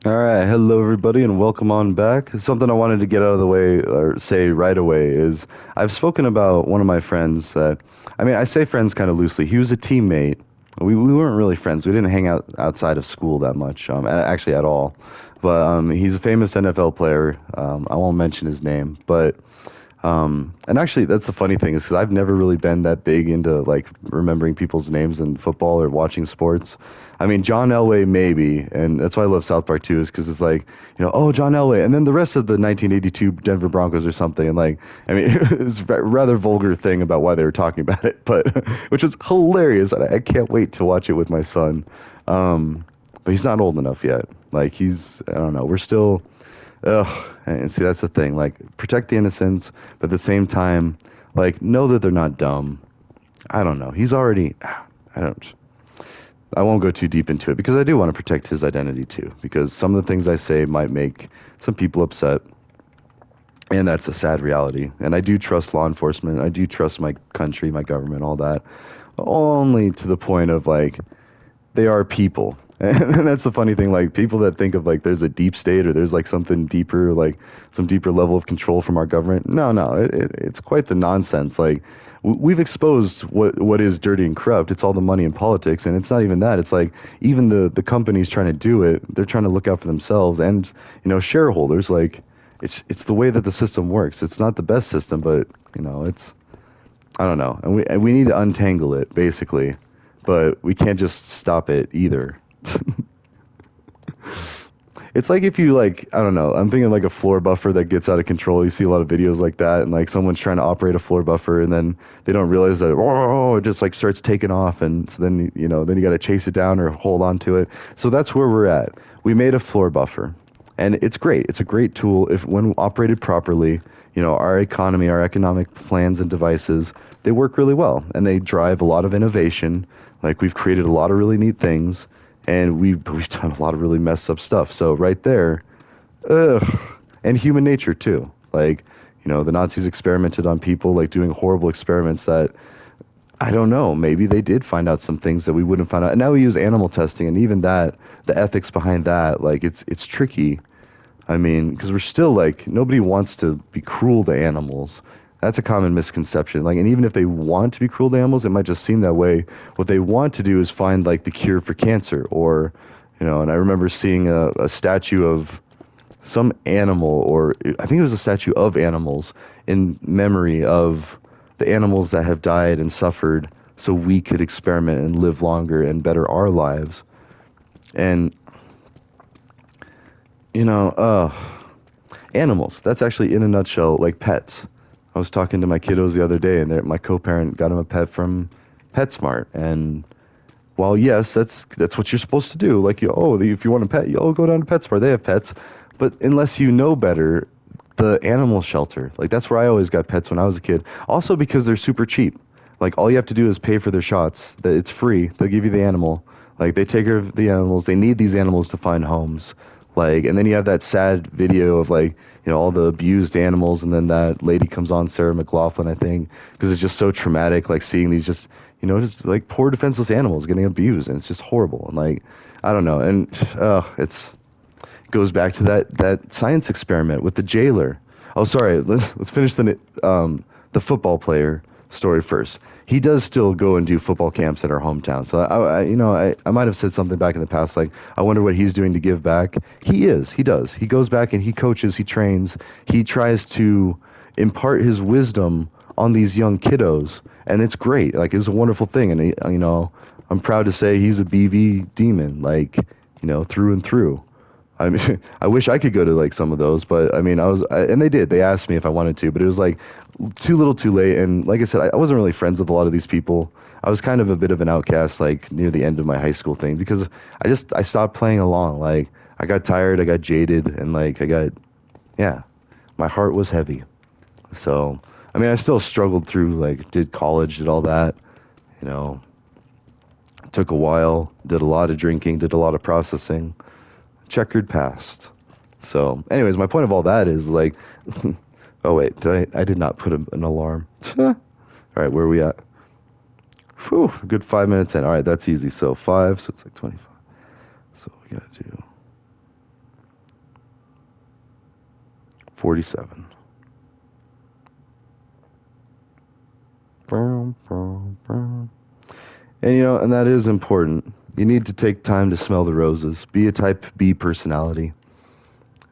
All right, hello everybody, and welcome on back. Something I wanted to get out of the way, or say right away, is I've spoken about one of my friends that, I mean, I say friends kind of loosely. He was a teammate. We weren't really friends. We didn't hang out outside of school that much, actually at all. But he's a famous NFL player. I won't mention his name, but and actually, that's the funny thing is because I've never really been that big into like remembering people's names in football or watching sports. I mean, John Elway maybe, and that's why I love South Park too, is because it's like, oh, John Elway, and then the rest of the 1982 Denver Broncos or something, and like, I mean, it's a rather vulgar thing about why they were talking about it, but which was hilarious. And I can't wait to watch it with my son. But he's not old enough yet. Like I don't know, we're still. Ugh. And see, that's the thing. Like, protect the innocents, but at the same time, like, know that they're not dumb. I don't know. He's already. I don't. I won't go too deep into it because I do want to protect his identity too. Because some of the things I say might make some people upset, and that's a sad reality. And I do trust law enforcement. I do trust my country, my government, all that. Only to the point of like they are people. And that's the funny thing, like people that think of like there's a deep state or there's like something deeper, like some deeper level of control from our government. No, it's quite the nonsense. Like we've exposed what is dirty and corrupt. It's all the money and politics, and it's not even that. It's like even the companies trying to do it, they're trying to look out for themselves and shareholders. Like it's the way that the system works. It's not the best system, but it's I don't know, and we need to untangle it basically, but we can't just stop it either. It's like if you like, I don't know, I'm thinking like a floor buffer that gets out of control. You see a lot of videos like that, and like someone's trying to operate a floor buffer, and then they don't realize that it just like starts taking off, and so then then you got to chase it down or hold on to it. So that's where we're at. We made a floor buffer, and it's great. It's a great tool if when operated properly. Our economy, our economic plans and devices, they work really well, and they drive a lot of innovation. Like we've created a lot of really neat things and we've done a lot of really messed up stuff. So right there, ugh, and human nature too. Like, the Nazis experimented on people, like doing horrible experiments that I don't know. Maybe they did find out some things that we wouldn't find out. And now we use animal testing, and even that, the ethics behind that, like it's tricky. I mean, because we're still like nobody wants to be cruel to animals. That's a common misconception. Like, and even if they want to be cruel to animals, it might just seem that way. What they want to do is find like the cure for cancer, or, And I remember seeing a statue of some animal, or I think it was a statue of animals in memory of the animals that have died and suffered, so we could experiment and live longer and better our lives. And you know, uh, animals. That's actually in a nutshell, like pets. I was talking to my kiddos the other day, and my co-parent got him a pet from PetSmart. And while yes, that's what you're supposed to do. Like if you want a pet, go down to PetSmart. They have pets, but unless you know better, the animal shelter, like that's where I always got pets when I was a kid. Also because they're super cheap. Like all you have to do is pay for their shots. That it's free. They'll give you the animal. Like they take care of the animals. They need these animals to find homes. Like, and then you have that sad video of like, all the abused animals, and then that lady comes on, Sarah McLaughlin, I think, because it's just so traumatic, like seeing these just like poor defenseless animals getting abused, and it's just horrible. And like, I don't know, and it's goes back to that science experiment with the jailer. Oh, sorry. Let's finish the football player story first. He does still go and do football camps at our hometown. So I might have said something back in the past like I wonder what he's doing to give back. He is. He does. He goes back and he coaches. He trains. He tries to impart his wisdom on these young kiddos, and it's great. Like it was a wonderful thing, and I'm proud to say he's a BV demon, like through and through. I mean, I wish I could go to like some of those, but I mean, and they did. They asked me if I wanted to, but it was like too little, too late. And like I said, I wasn't really friends with a lot of these people. I was kind of a bit of an outcast, like near the end of my high school thing, because I stopped playing along. Like I got tired, I got jaded, and like yeah, my heart was heavy. So, I mean, I still struggled through, like, did college, did all that, you know, took a while, did a lot of drinking, did a lot of processing, checkered past. So, anyways, my point of all that is like, oh wait, I did not put an alarm. All right, where are we at? Whew, good 5 minutes in. All right, that's easy. So five, so it's like 25. So we gotta do. 47. And and that is important. You need to take time to smell the roses. Be a type B personality.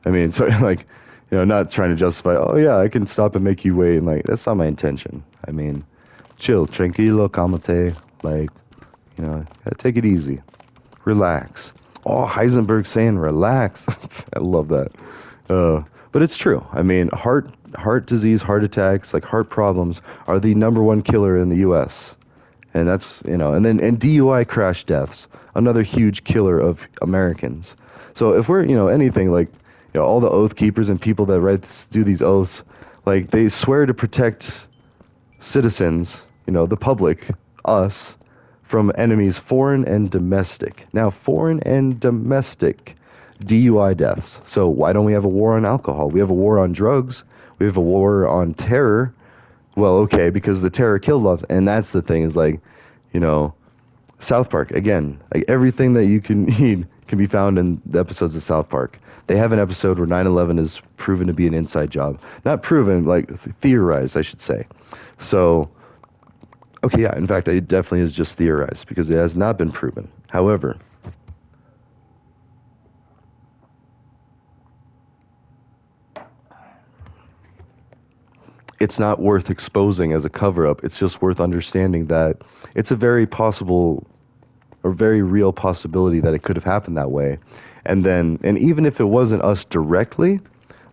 I mean, so like, not trying to justify, oh yeah, I can stop and make you wait. And like, that's not my intention. I mean, chill, tranquilo, calmate. Like, gotta take it easy. Relax. Oh, Heisenberg saying relax. I love that. But it's true. I mean, heart disease, heart attacks, like heart problems are the number one killer in the U.S. And that's, and DUI crash deaths, another huge killer of Americans. So if we're, anything like, all the oath keepers and people that do these oaths, like they swear to protect citizens, the public, us, from enemies, foreign and domestic. Now, foreign and domestic DUI deaths. So why don't we have a war on alcohol? We have a war on drugs. We have a war on terror. Well, okay, because the terror killed lots, and that's the thing is like, you know, South Park again. Like everything that you can need can be found in the episodes of South Park. They have an episode where 9/11 is proven to be an inside job. Not proven, like theorized, I should say. So, okay, yeah, in fact, it definitely is just theorized because it has not been proven. However, it's not worth exposing as a cover up. It's just worth understanding that it's a very possible or very real possibility that it could have happened that way. And even if it wasn't us directly,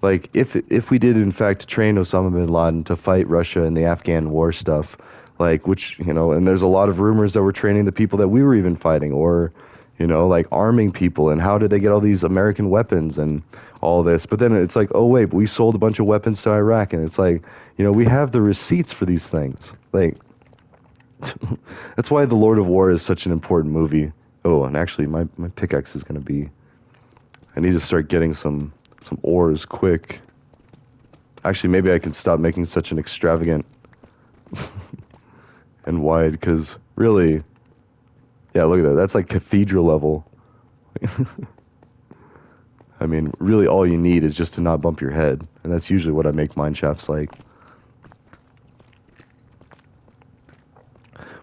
like if we did in fact train Osama bin Laden to fight Russia in the Afghan war stuff, like which, and there's a lot of rumors that we're training the people that we were even fighting or, like arming people and how did they get all these American weapons and all this. But then it's like, oh wait, but we sold a bunch of weapons to Iraq and it's like, we have the receipts for these things. Like that's why The Lord of War is such an important movie. Oh, and actually my pickaxe is gonna be I need to start getting some ores quick. Actually, maybe I can stop making such an extravagant and wide, because really, yeah, look at that. That's like cathedral level. I mean, really all you need is just to not bump your head. And that's usually what I make mine shafts like.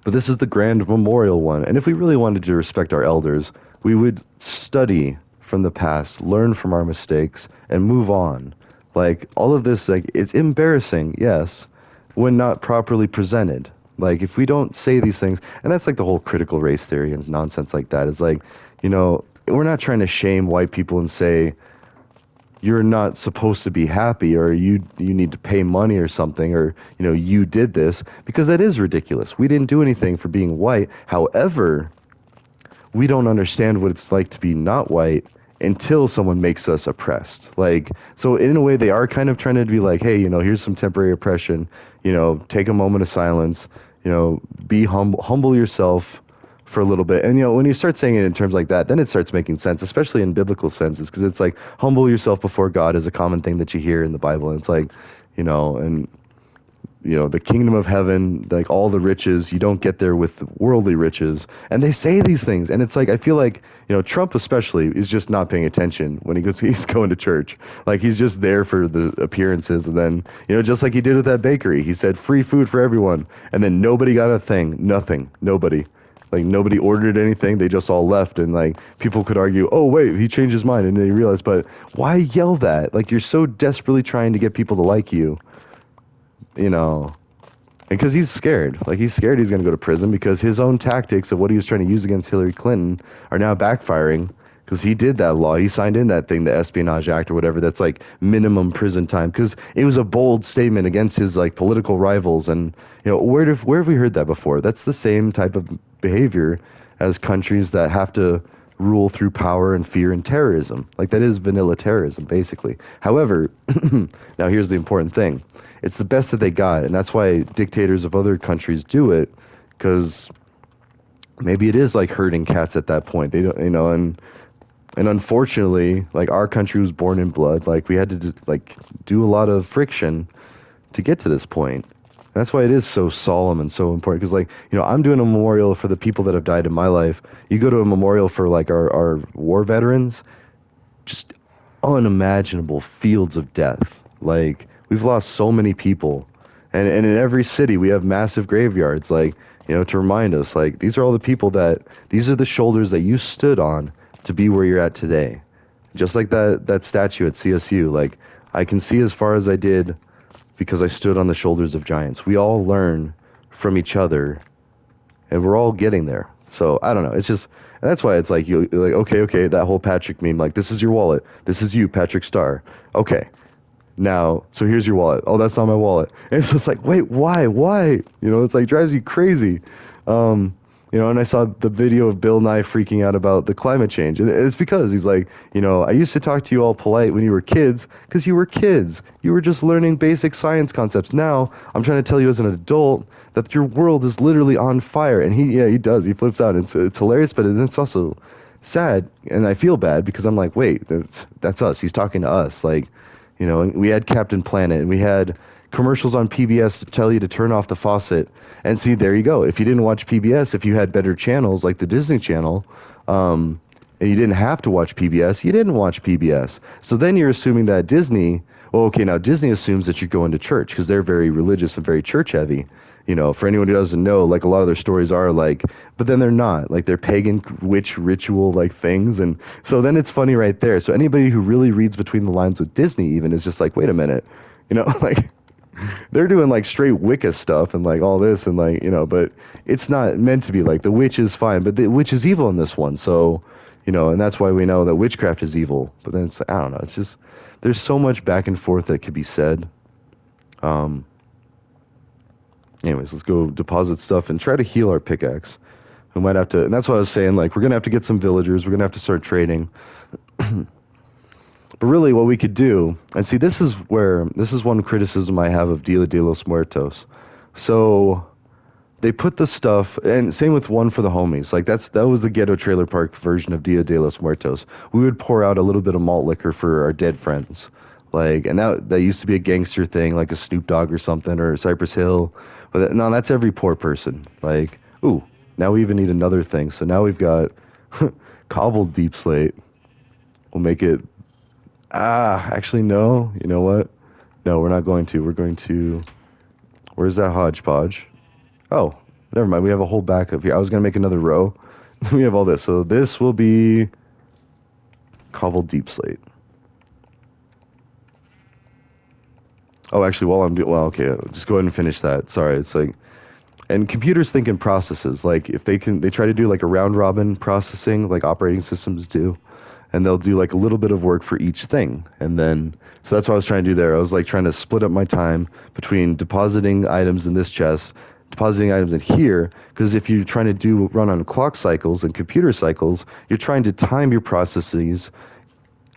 But this is the grand memorial one. And if we really wanted to respect our elders, we would study from the past, learn from our mistakes, and move on. Like, all of this, like, it's embarrassing, yes, when not properly presented. Like, if we don't say these things, and that's like the whole critical race theory and nonsense like that, is like, we're not trying to shame white people and say, you're not supposed to be happy or you need to pay money or something or you did this, because that is ridiculous. We didn't do anything for being white. However, we don't understand what it's like to be not white until someone makes us oppressed. Like, so in a way they are kind of trying to be like, hey, here's some temporary oppression, take a moment of silence, be humble yourself for a little bit. And when you start saying it in terms like that, then it starts making sense, especially in biblical senses, because it's like humble yourself before God is a common thing that you hear in the Bible. And it's like, and the kingdom of heaven, like all the riches, you don't get there with worldly riches. And they say these things. And it's like, I feel like, Trump especially is just not paying attention when he's going to church. Like he's just there for the appearances. And then, just like he did with that bakery, he said free food for everyone. And then nobody got a thing, nothing, nobody. Like nobody ordered anything. They just all left. And like people could argue, oh, wait, he changed his mind. And they realized, but why yell that? Like you're so desperately trying to get people to like you. Because he's scared. Like he's scared he's going to go to prison because his own tactics of what he was trying to use against Hillary Clinton are now backfiring because he did that law. He signed in that thing, the Espionage Act or whatever. That's like minimum prison time because it was a bold statement against his like political rivals. And where have we heard that before? That's the same type of behavior as countries that have to rule through power and fear and terrorism. Like that is vanilla terrorism, basically. However, now here's the important thing. It's the best that they got, and that's why dictators of other countries do it, because maybe it is like herding cats at that point. They don't, and unfortunately, like our country was born in blood. Like we had to like do a lot of friction to get to this point. And that's why it is so solemn and so important. Because like I'm doing a memorial for the people that have died in my life. You go to a memorial for like our war veterans, just unimaginable fields of death. Like, we've lost so many people. And in every city, we have massive graveyards, like, to remind us, like, these are all the people these are the shoulders that you stood on to be where you're at today. Just like that statue at CSU, like, I can see as far as I did because I stood on the shoulders of giants. We all learn from each other, and we're all getting there. So I don't know. It's just and that's why it's like you're like okay, that whole Patrick meme. Like, this is your wallet. This is you, Patrick Star. Okay, now so here's your wallet. Oh, that's not my wallet. And it's just like, wait, why? It's like drives you crazy. Um, and I saw the video of Bill Nye freaking out about the climate change. And it's because he's like, I used to talk to you all polite when you were kids because you were kids. You were just learning basic science concepts. Now I'm trying to tell you as an adult that your world is literally on fire. And he does. He flips out. It's hilarious, but it's also sad. And I feel bad because I'm like, wait, that's us. He's talking to us. Like, and we had Captain Planet, and we had commercials on PBS to tell you to turn off the faucet. And see, there you go. If you didn't watch PBS, if you had better channels like the Disney Channel, and you didn't have to watch PBS, you didn't watch PBS. So then you're assuming that Disney, well, okay, now Disney assumes that you're going to church because they're very religious and very church heavy. For anyone who doesn't know, like a lot of their stories are like, but then they're not. Like they're pagan witch ritual like things. And so then it's funny right there. So anybody who really reads between the lines with Disney even is just like, wait a minute, like they're doing like straight Wicca stuff and like all this and like, but it's not meant to be like the witch is fine, but the witch is evil in this one. So, and that's why we know that witchcraft is evil. But then it's, I don't know, it's just, there's so much back and forth that could be said. Um, Anyways, let's go deposit stuff and try to heal our pickaxe. We might have to, and that's what I was saying, like, we're going to have to get some villagers. We're going to have to start trading. But really, what we could do, and see, this is one criticism I have of Dia de los Muertos. So, they put the stuff, and same with One for the Homies. Like, that was the ghetto trailer park version of Dia de los Muertos. We would pour out a little bit of malt liquor for our dead friends. Like, and that used to be a gangster thing, like a Snoop Dogg or something, or Cypress Hill. But no, that's every poor person. Like, ooh, now we even need another thing. So now we've got cobbled deep slate. We'll make it. Actually, no. You know what? No, we're not going to. We're going to. Where's that hodgepodge? Oh, never mind. We have a whole backup here. I was going to make another row. We have all this. So this will be cobbled deep slate. Oh, actually, while I'm doing, well, okay, just go ahead and finish that. Sorry, it's like, and computers think in processes. Like if they try to do like a round robin processing, like operating systems do, and they'll do like a little bit of work for each thing, and then so that's what I was trying to do there. I was like trying to split up my time between depositing items in this chest, depositing items in here, because if you're trying to run on clock cycles and computer cycles, you're trying to time your processes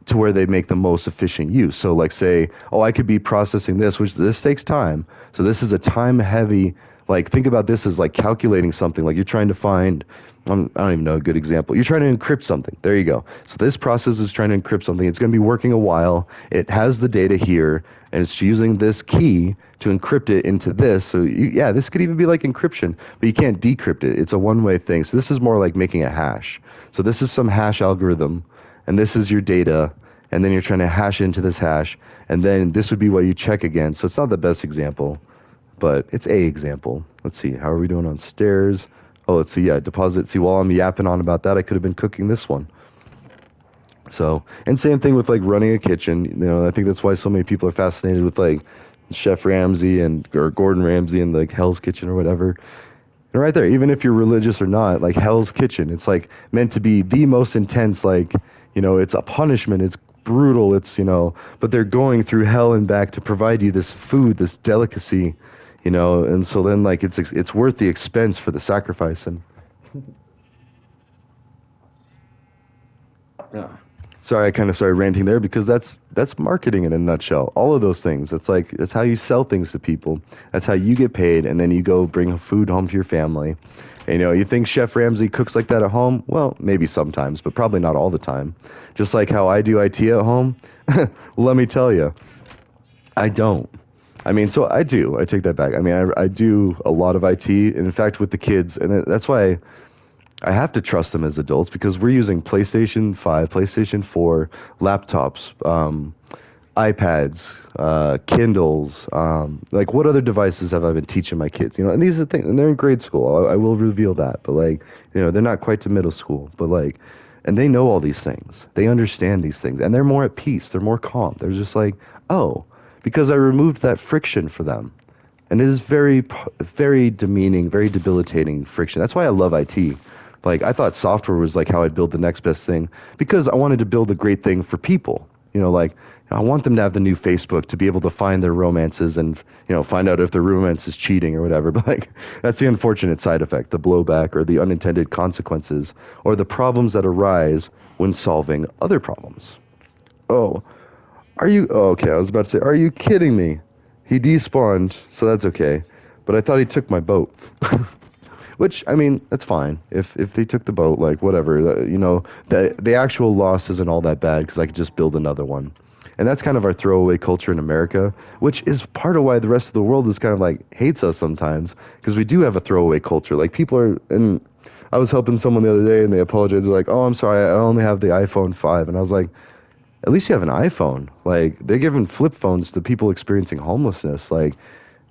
to where they make the most efficient use. So like say, oh, I could be processing this, which this takes time. So this is a time heavy, like think about this as like calculating something, like you're trying to find, I don't even know a good example. You're trying to encrypt something. There you go. So this process is trying to encrypt something. It's going to be working a while. It has the data here, and it's using this key to encrypt it into this. So this could even be like encryption, but you can't decrypt it. It's a one-way thing. So this is more like making a hash. So this is some hash algorithm, and this is your data, and then you're trying to hash into this hash, and then this would be what you check again. So it's not the best example, but it's a example. Let's see, how are we doing on stairs? Oh, let's see, deposit. See, while I'm yapping on about that, I could have been cooking this one. So, and same thing with like running a kitchen. I think that's why so many people are fascinated with like Chef Ramsay or Gordon Ramsay and like Hell's Kitchen or whatever. And right there, even if you're religious or not, like Hell's Kitchen, it's like meant to be the most intense, like, it's a punishment, it's brutal, but they're going through hell and back to provide you this food, this delicacy, and so then like it's worth the expense for the sacrifice. And yeah. Sorry, I kind of started ranting there because that's marketing in a nutshell. All of those things. That's how you sell things to people. That's how you get paid, and then you go bring food home to your family. And, you think Chef Ramsay cooks like that at home? Well, maybe sometimes, but probably not all the time. Just like how I do IT at home. Let me tell you, I don't. I mean, so I do. I take that back. I mean, I do a lot of IT, and in fact, with the kids, and that's why I have to trust them as adults because we're using PlayStation 5, PlayStation 4, laptops, iPads, Kindles, like what other devices have I been teaching my kids? You know, and these are things, and they're in grade school. I will reveal that, but like, you know, they're not quite to middle school, but like, and they know all these things. They understand these things, and they're more at peace. They're more calm. They're just like, oh, because I removed that friction for them. And it is very demeaning, very debilitating friction. That's why I love IT. Like I thought software was like how I'd build the next best thing because I wanted to build a great thing for people. You know, like I want them to have the new Facebook to be able to find their romances and find out if their romance is cheating or whatever. But like that's the unfortunate side effect, the blowback or the unintended consequences or the problems that arise when solving other problems. Oh, okay, I was about to say, are you kidding me? He despawned, so that's okay. But I thought he took my boat. Which, I mean, that's fine. If they took the boat, like, whatever. The actual loss isn't all that bad because I could just build another one. And that's kind of our throwaway culture in America, which is part of why the rest of the world is kind of like hates us sometimes because we do have a throwaway culture. Like, people are, and I was helping someone the other day and they apologized. They're like, oh, I'm sorry, I only have the iPhone 5. And I was like, at least you have an iPhone. Like they're giving flip phones to people experiencing homelessness. Like,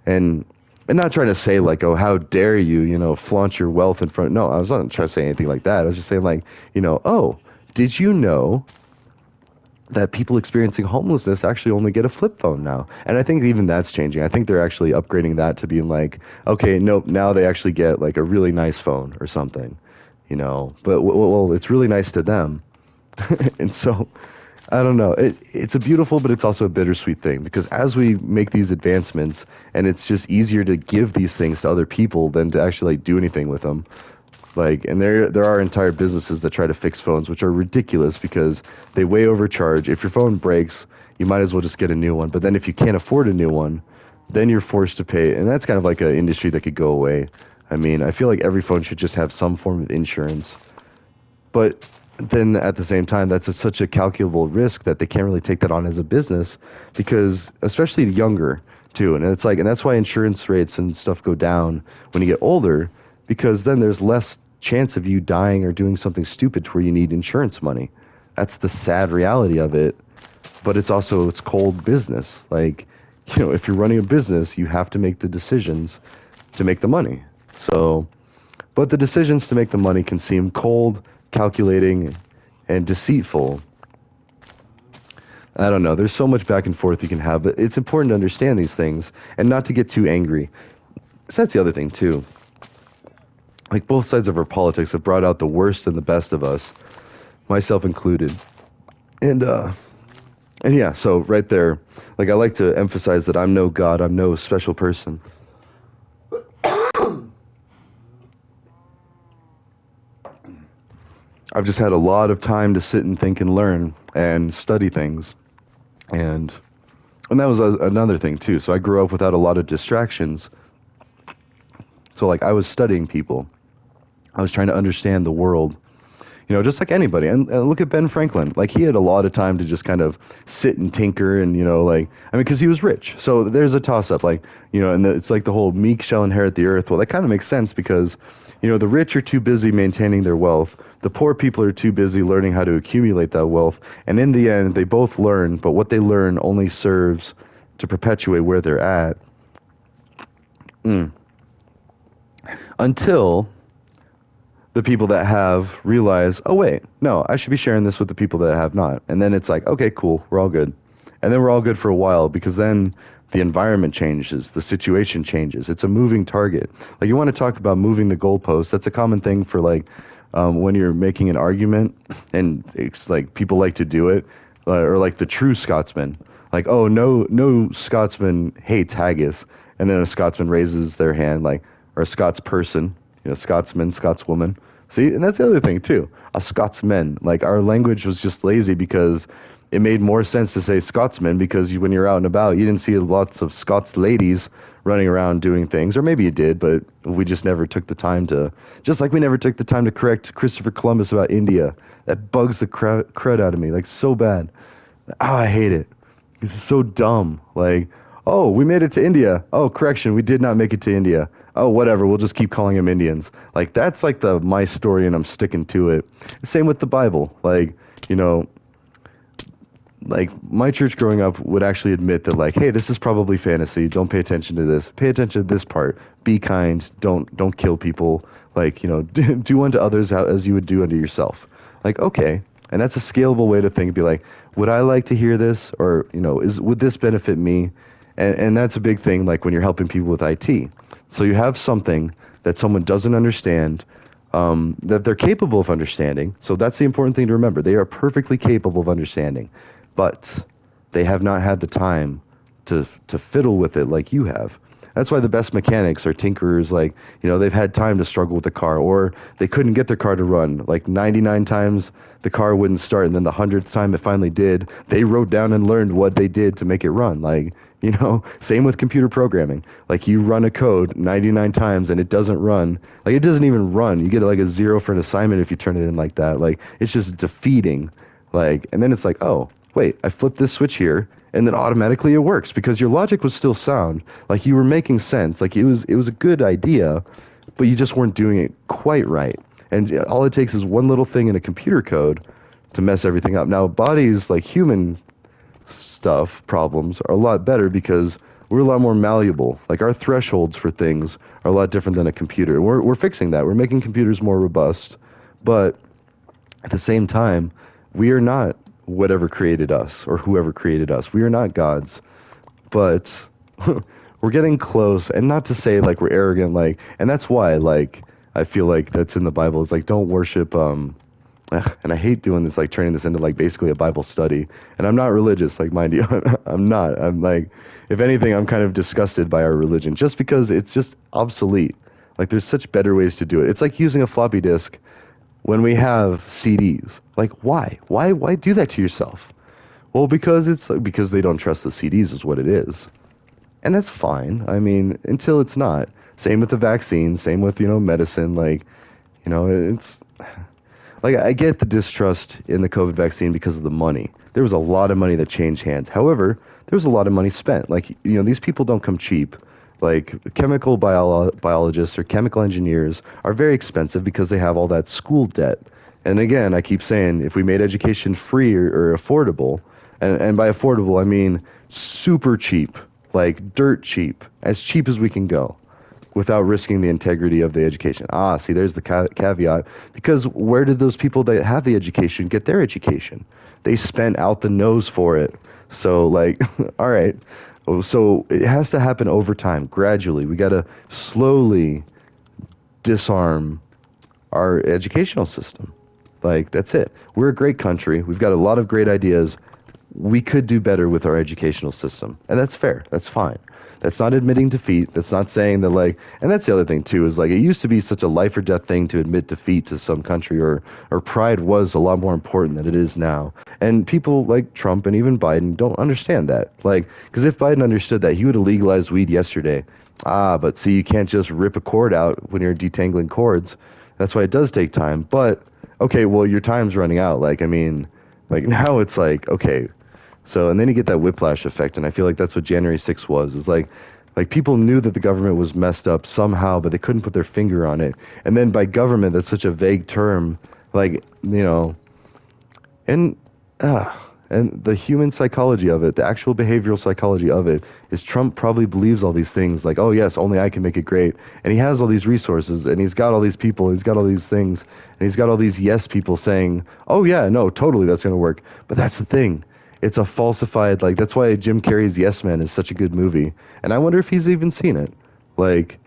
and not trying to say like, oh, how dare you, flaunt your wealth in front. No, I was not trying to say anything like that. I was just saying like, oh, did you know that people experiencing homelessness actually only get a flip phone now? And I think even that's changing. I think they're actually upgrading that to being like, okay, nope, now they actually get like a really nice phone or something, But well, it's really nice to them, and so I don't know. It's a beautiful, but it's also a bittersweet thing because as we make these advancements, and it's just easier to give these things to other people than to actually like do anything with them. Like, and there are entire businesses that try to fix phones, which are ridiculous because they way overcharge. If your phone breaks, you might as well just get a new one. But then if you can't afford a new one, then you're forced to pay, and that's kind of like an industry that could go away. I mean, I feel like every phone should just have some form of insurance. But then at the same time, that's such a calculable risk that they can't really take that on as a business because, especially the younger too. And it's like, and that's why insurance rates and stuff go down when you get older because then there's less chance of you dying or doing something stupid to where you need insurance money. That's the sad reality of it. But it's cold business. Like, if you're running a business, you have to make the decisions to make the money. So, but the decisions to make the money can seem cold, calculating, and deceitful. I don't know. There's so much back and forth you can have, but it's important to understand these things and not to get too angry. So that's the other thing, too. Like, both sides of our politics have brought out the worst and the best of us, myself included. And yeah, so right there, like, I like to emphasize that I'm no God, I'm no special person. I've just had a lot of time to sit and think and learn and study things. And that was another thing too. So I grew up without a lot of distractions. So like I was studying people. I was trying to understand the world, just like anybody. And look at Ben Franklin. Like he had a lot of time to just kind of sit and tinker and, like, I mean, because he was rich. So there's a toss up, like, and it's like the whole meek shall inherit the earth. Well, that kind of makes sense because, the rich are too busy maintaining their wealth. The poor people are too busy learning how to accumulate that wealth. And in the end, they both learn, but what they learn only serves to perpetuate where they're at. Until the people that have realize, oh wait, no, I should be sharing this with the people that have not. And then it's like, okay, cool, we're all good. And then we're all good for a while because then the environment changes, the situation changes. It's a moving target. Like you want to talk about moving the goalposts. That's a common thing for like when you're making an argument, and it's like people like to do it, or like the true Scotsman. Like, oh, no Scotsman hates haggis, and then a Scotsman raises their hand, like, or a Scots person, Scotsman, Scotswoman. See, and that's the other thing too. A Scotsman, like our language was just lazy because it made more sense to say Scotsman because when you're out and about, you didn't see lots of Scots ladies running around doing things, or maybe you did, but we just never took the time to, just like we never took the time to correct Christopher Columbus about India. That bugs the crud out of me, like so bad. Oh, I hate it. It's so dumb. Like, oh, we made it to India. Oh, correction, we did not make it to India. Oh, whatever, we'll just keep calling them Indians. Like, that's like my story and I'm sticking to it. Same with the Bible. Like, like my church growing up would actually admit that like, hey, this is probably fantasy. Don't pay attention to this. Pay attention to this part. Be kind. Don't kill people. Like, do unto others as you would do unto yourself. Like, okay. And that's a scalable way to think. Be like, would I like to hear this? Or, would this benefit me? And that's a big thing, like when you're helping people with IT. So you have something that someone doesn't understand, that they're capable of understanding. So that's the important thing to remember. They are perfectly capable of understanding, but they have not had the time to fiddle with it like you have. That's why the best mechanics are tinkerers. Like, they've had time to struggle with the car, or they couldn't get their car to run. Like 99 times the car wouldn't start, and then the 100th time it finally did, they wrote down and learned what they did to make it run. Like, same with computer programming. Like, you run a code 99 times and it doesn't run. Like, it doesn't even run. You get like a 0 for an assignment if you turn it in like that. Like, it's just defeating. Like, and then it's like, oh, wait, I flipped this switch here, and then automatically it works because your logic was still sound. Like, you were making sense. Like, it was a good idea, but you just weren't doing it quite right. And all it takes is one little thing in a computer code to mess everything up. Now, bodies, like human stuff, problems, are a lot better because we're a lot more malleable. Like, our thresholds for things are a lot different than a computer. We're fixing that. We're making computers more robust, but at the same time, we are not whatever created us or whoever created us. We are not gods, but we're getting close. And not to say like we're arrogant, like, and that's why like I feel like that's in the Bible. It's like, don't worship. And I hate doing this, like turning this into like basically a Bible study. And I'm not religious, like, mind you. I'm not. I'm like, if anything, I'm kind of disgusted by our religion just because it's just obsolete. Like, there's such better ways to do it. It's like using a floppy disk when we have CDs. Like, why? Why do that to yourself? Well, because they don't trust the CDs is what it is. And that's fine. I mean, until it's not. Same with the vaccine, same with, medicine. Like, it's like, I get the distrust in the COVID vaccine because of the money. There was a lot of money that changed hands. However, there was a lot of money spent. Like, these people don't come cheap. Like, chemical biologists or chemical engineers are very expensive because they have all that school debt. And again, I keep saying, if we made education free or affordable, and by affordable, I mean super cheap, like dirt cheap as we can go, without risking the integrity of the education. See, there's the caveat. Because where did those people that have the education get their education? They spent out the nose for it. So, like, all right. So it has to happen over time, gradually. We got to slowly disarm our educational system. Like, that's it. We're a great country. We've got a lot of great ideas. We could do better with our educational system. And that's fair. That's fine. That's not admitting defeat. That's not saying that, like, and that's the other thing too, is like, it used to be such a life or death thing to admit defeat to some country, or pride was a lot more important than it is now. And people like Trump and even Biden don't understand that. Like, because if Biden understood that, he would have legalized weed yesterday. But see, you can't just rip a cord out when you're detangling cords. That's why it does take time. But okay, well, your time's running out. Like, I mean, like, now it's like, okay, so, and then you get that whiplash effect, and I feel like that's what January 6th was. It's like people knew that the government was messed up somehow, but they couldn't put their finger on it. And then by government, that's such a vague term, like, and and the human psychology of it, the actual behavioral psychology of it, is Trump probably believes all these things, like, oh yes, only I can make it great, and he has all these resources, and he's got all these people, and he's got all these things, and he's got all these yes people saying, oh yeah, no, totally, that's going to work. But that's the thing. It's a falsified, like, that's why Jim Carrey's Yes Man is such a good movie. And I wonder if he's even seen it. Like,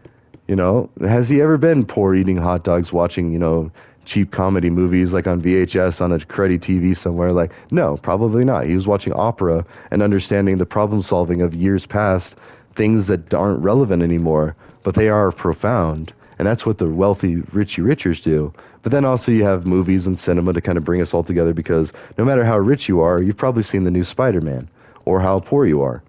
has he ever been poor eating hot dogs, watching, cheap comedy movies like on VHS on a cruddy TV somewhere? Like, no, probably not. He was watching opera and understanding the problem solving of years past, things that aren't relevant anymore, but they are profound. And that's what the wealthy Richie Richers do. But then also you have movies and cinema to kind of bring us all together, because no matter how rich you are, you've probably seen the new Spider-Man, or how poor you are.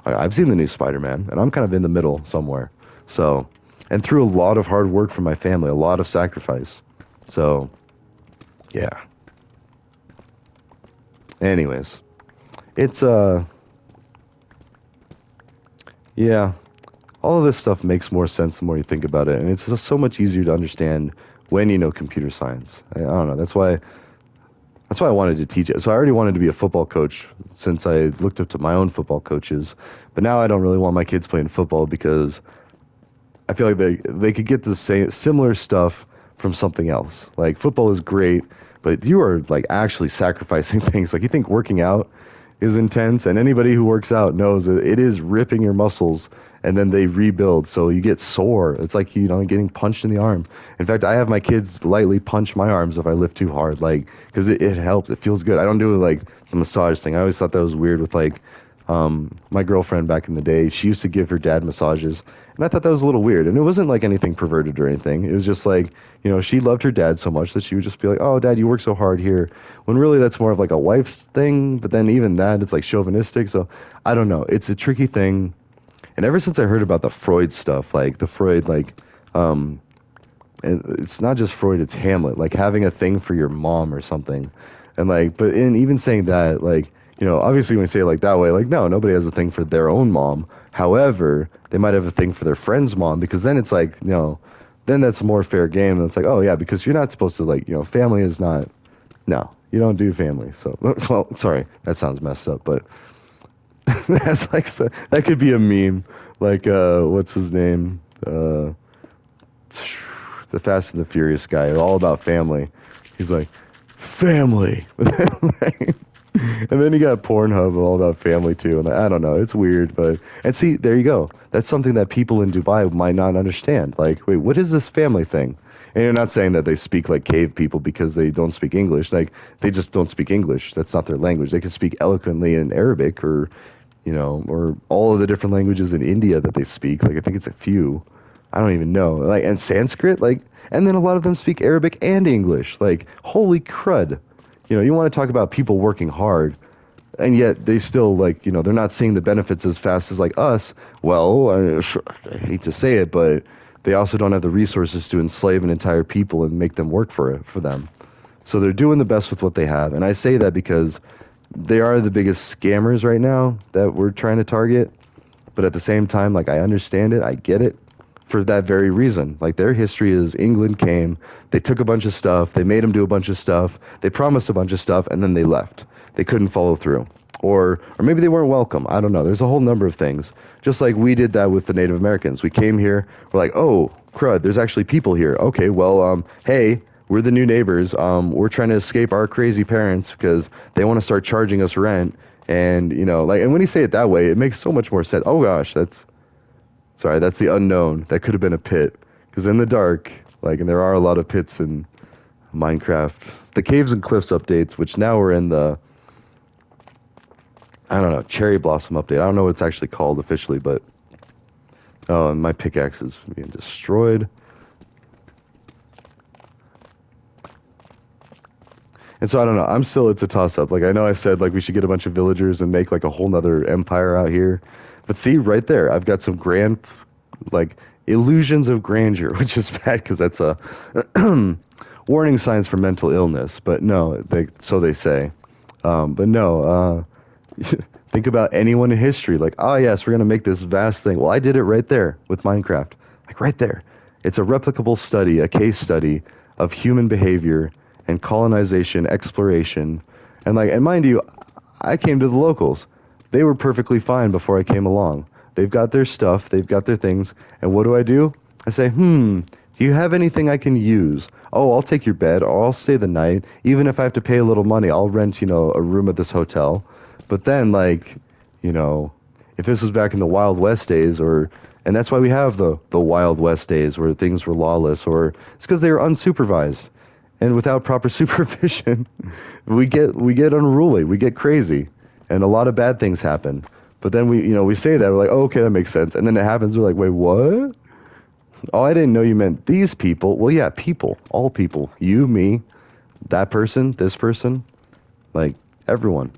I've seen the new Spider-Man, and I'm kind of in the middle somewhere. So, and through a lot of hard work from my family, a lot of sacrifice. So, yeah. Anyways, it's, yeah, all of this stuff makes more sense the more you think about it, and it's just so much easier to understand when you know computer science. I don't know, that's why That's why I wanted to teach it. So I already wanted to be a football coach since I looked up to my own football coaches. But now I don't really want my kids playing football because I feel like they could get the same similar stuff from something else. Like football is great, but you are like actually sacrificing things. Like you think working out is intense, and anybody who works out knows that it is ripping your muscles and then they rebuild. So you get sore. It's like, getting punched in the arm. In fact, I have my kids lightly punch my arms if I lift too hard, like, because it helps. It feels good. I don't do like the massage thing. I always thought that was weird with like my girlfriend back in the day. She used to give her dad massages, and I thought that was a little weird. And it wasn't like anything perverted or anything. It was just like, she loved her dad so much that she would just be like, "Oh, dad, you work so hard here." When really that's more of like a wife's thing. But then even that, it's like chauvinistic. So I don't know. It's a tricky thing. And ever since I heard about the Freud stuff, like the Freud, um, and it's not just Freud, it's Hamlet, like having a thing for your mom or something. And like, but in even saying that, like, obviously when you say it like that way, like, no, nobody has a thing for their own mom. However, they might have a thing for their friend's mom because then it's like, then that's a more fair game. And it's like, oh yeah, because you're not supposed to like, family is not, no, you don't do family. So, well, sorry, that sounds messed up, but that's like, that could be a meme. Like, what's his name? The Fast and the Furious guy, all about family. He's like, family. And then you got Pornhub all about family too. And I don't know, it's weird, but and see, there you go. That's something that people in Dubai might not understand. Like, wait, what is this family thing? And you're not saying that they speak like cave people because they don't speak English. Like, they just don't speak English. That's not their language. They can speak eloquently in Arabic or, or all of the different languages in India that they speak. Like, I think it's a few. I don't even know. Like, and Sanskrit, like, and then a lot of them speak Arabic and English. Like, holy crud. You want to talk about people working hard, and yet they still, like, they're not seeing the benefits as fast as like us. Well, I hate to say it, but they also don't have the resources to enslave an entire people and make them work for them. So they're doing the best with what they have. And I say that because they are the biggest scammers right now that we're trying to target. But at the same time, like, I understand it, I get it for that very reason. Like, their history is England came, they took a bunch of stuff, they made them do a bunch of stuff, they promised a bunch of stuff, and then they left. They couldn't follow through. Or maybe they weren't welcome. I don't know. There's a whole number of things. Just like we did that with the Native Americans. We came here, we're like, oh, crud, there's actually people here. Okay, well, hey, we're the new neighbors. We're trying to escape our crazy parents because they want to start charging us rent. And, like, and when you say it that way, it makes so much more sense. Oh gosh, sorry, that's the unknown. That could have been a pit. Because in the dark, like, and there are a lot of pits in Minecraft. The Caves and Cliffs updates, which now we're in the, I don't know, Cherry Blossom update. I don't know what it's actually called officially, but, oh, and my pickaxe is being destroyed. And so I don't know. It's a toss up. Like, I know I said like we should get a bunch of villagers and make like a whole nother empire out here. But see, right there, I've got some grand, like, illusions of grandeur, which is bad because that's a warning signs for mental illness. But no, so they say. But no, think about anyone in history. Like, oh yes, we're gonna make this vast thing. Well, I did it right there with Minecraft. Like right there. It's a replicable study, a case study of human behavior and colonization, exploration, and mind you, I came to the locals. They were perfectly fine before I came along. They've got their stuff, they've got their things, and what do? I say, do you have anything I can use? Oh, I'll take your bed, or I'll stay the night. Even if I have to pay a little money, I'll rent, a room at this hotel. But then, like, you know, if this was back in the Wild West days, and that's why we have the Wild West days where things were lawless, or it's because they were unsupervised. And without proper supervision, we get unruly, we get crazy, and a lot of bad things happen. But then we say that, we're like, oh, okay, that makes sense. And then it happens, we're like, wait, what? Oh, I didn't know you meant these people. Well, yeah, people, all people, you, me, that person, this person, like everyone.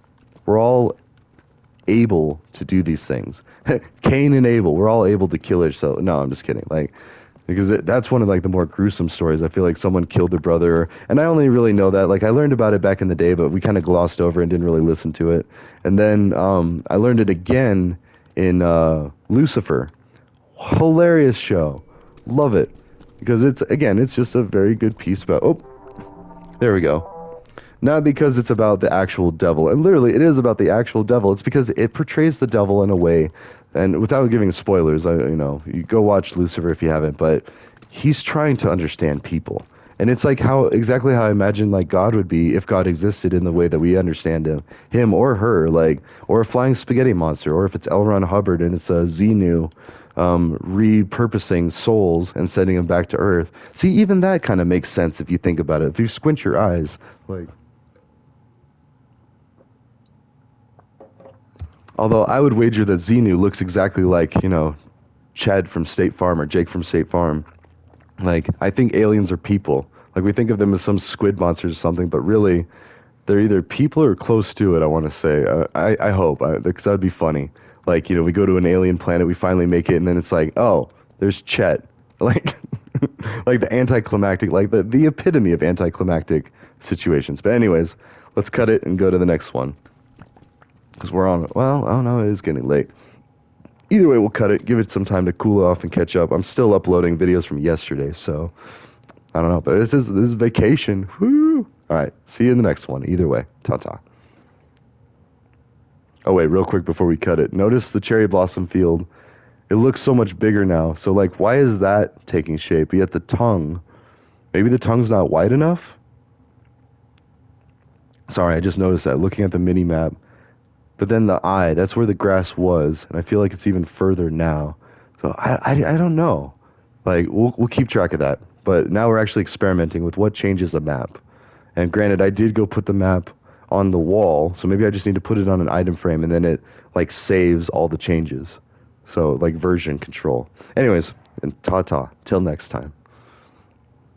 We're all able to do these things. Cain and Abel, we're all able to kill each other. No, I'm just kidding. Like, because that's one of like the more gruesome stories. I feel like someone killed their brother, and I only really know that. Like, I learned about it back in the day, but we kind of glossed over and didn't really listen to it. And then I learned it again in Lucifer. Hilarious show, love it, because it's just a very good piece about. Oh, there we go. Not because it's about the actual devil, and literally it is about the actual devil. It's because it portrays the devil in a way, and without giving spoilers, you go watch Lucifer if you haven't, but he's trying to understand people. And it's like how exactly how I imagine like God would be if God existed in the way that we understand him or her, like, or a flying spaghetti monster, or if it's L. Ron Hubbard and it's a Xenu repurposing souls and sending them back to Earth. See, even that kind of makes sense if you think about it. If you squint your eyes, like, although I would wager that Xenu looks exactly like, Chad from State Farm or Jake from State Farm. Like, I think aliens are people. Like, we think of them as some squid monsters or something, but really, they're either people or close to it, I want to say. I hope, because that would be funny. Like, we go to an alien planet, we finally make it, and then it's like, oh, there's Chet. Like, like the anticlimactic, like the epitome of anticlimactic situations. But anyways, let's cut it and go to the next one. Because we're on, well, I don't know, it is getting late. Either way, we'll cut it, give it some time to cool off and catch up. I'm still uploading videos from yesterday, so I don't know. But this is vacation. Woo! All right, see you in the next one. Either way, ta-ta. Oh wait, real quick before we cut it. Notice the cherry blossom field. It looks so much bigger now. So like, why is that taking shape? Yet the tongue, maybe the tongue's not wide enough? Sorry, I just noticed that looking at the mini map. But then the eye, that's where the grass was, and I feel like it's even further now. So I don't know. Like we'll keep track of that. But now we're actually experimenting with what changes a map. And granted, I did go put the map on the wall, so maybe I just need to put it on an item frame and then it like saves all the changes. So like version control. Anyways, and ta-ta. Till next time.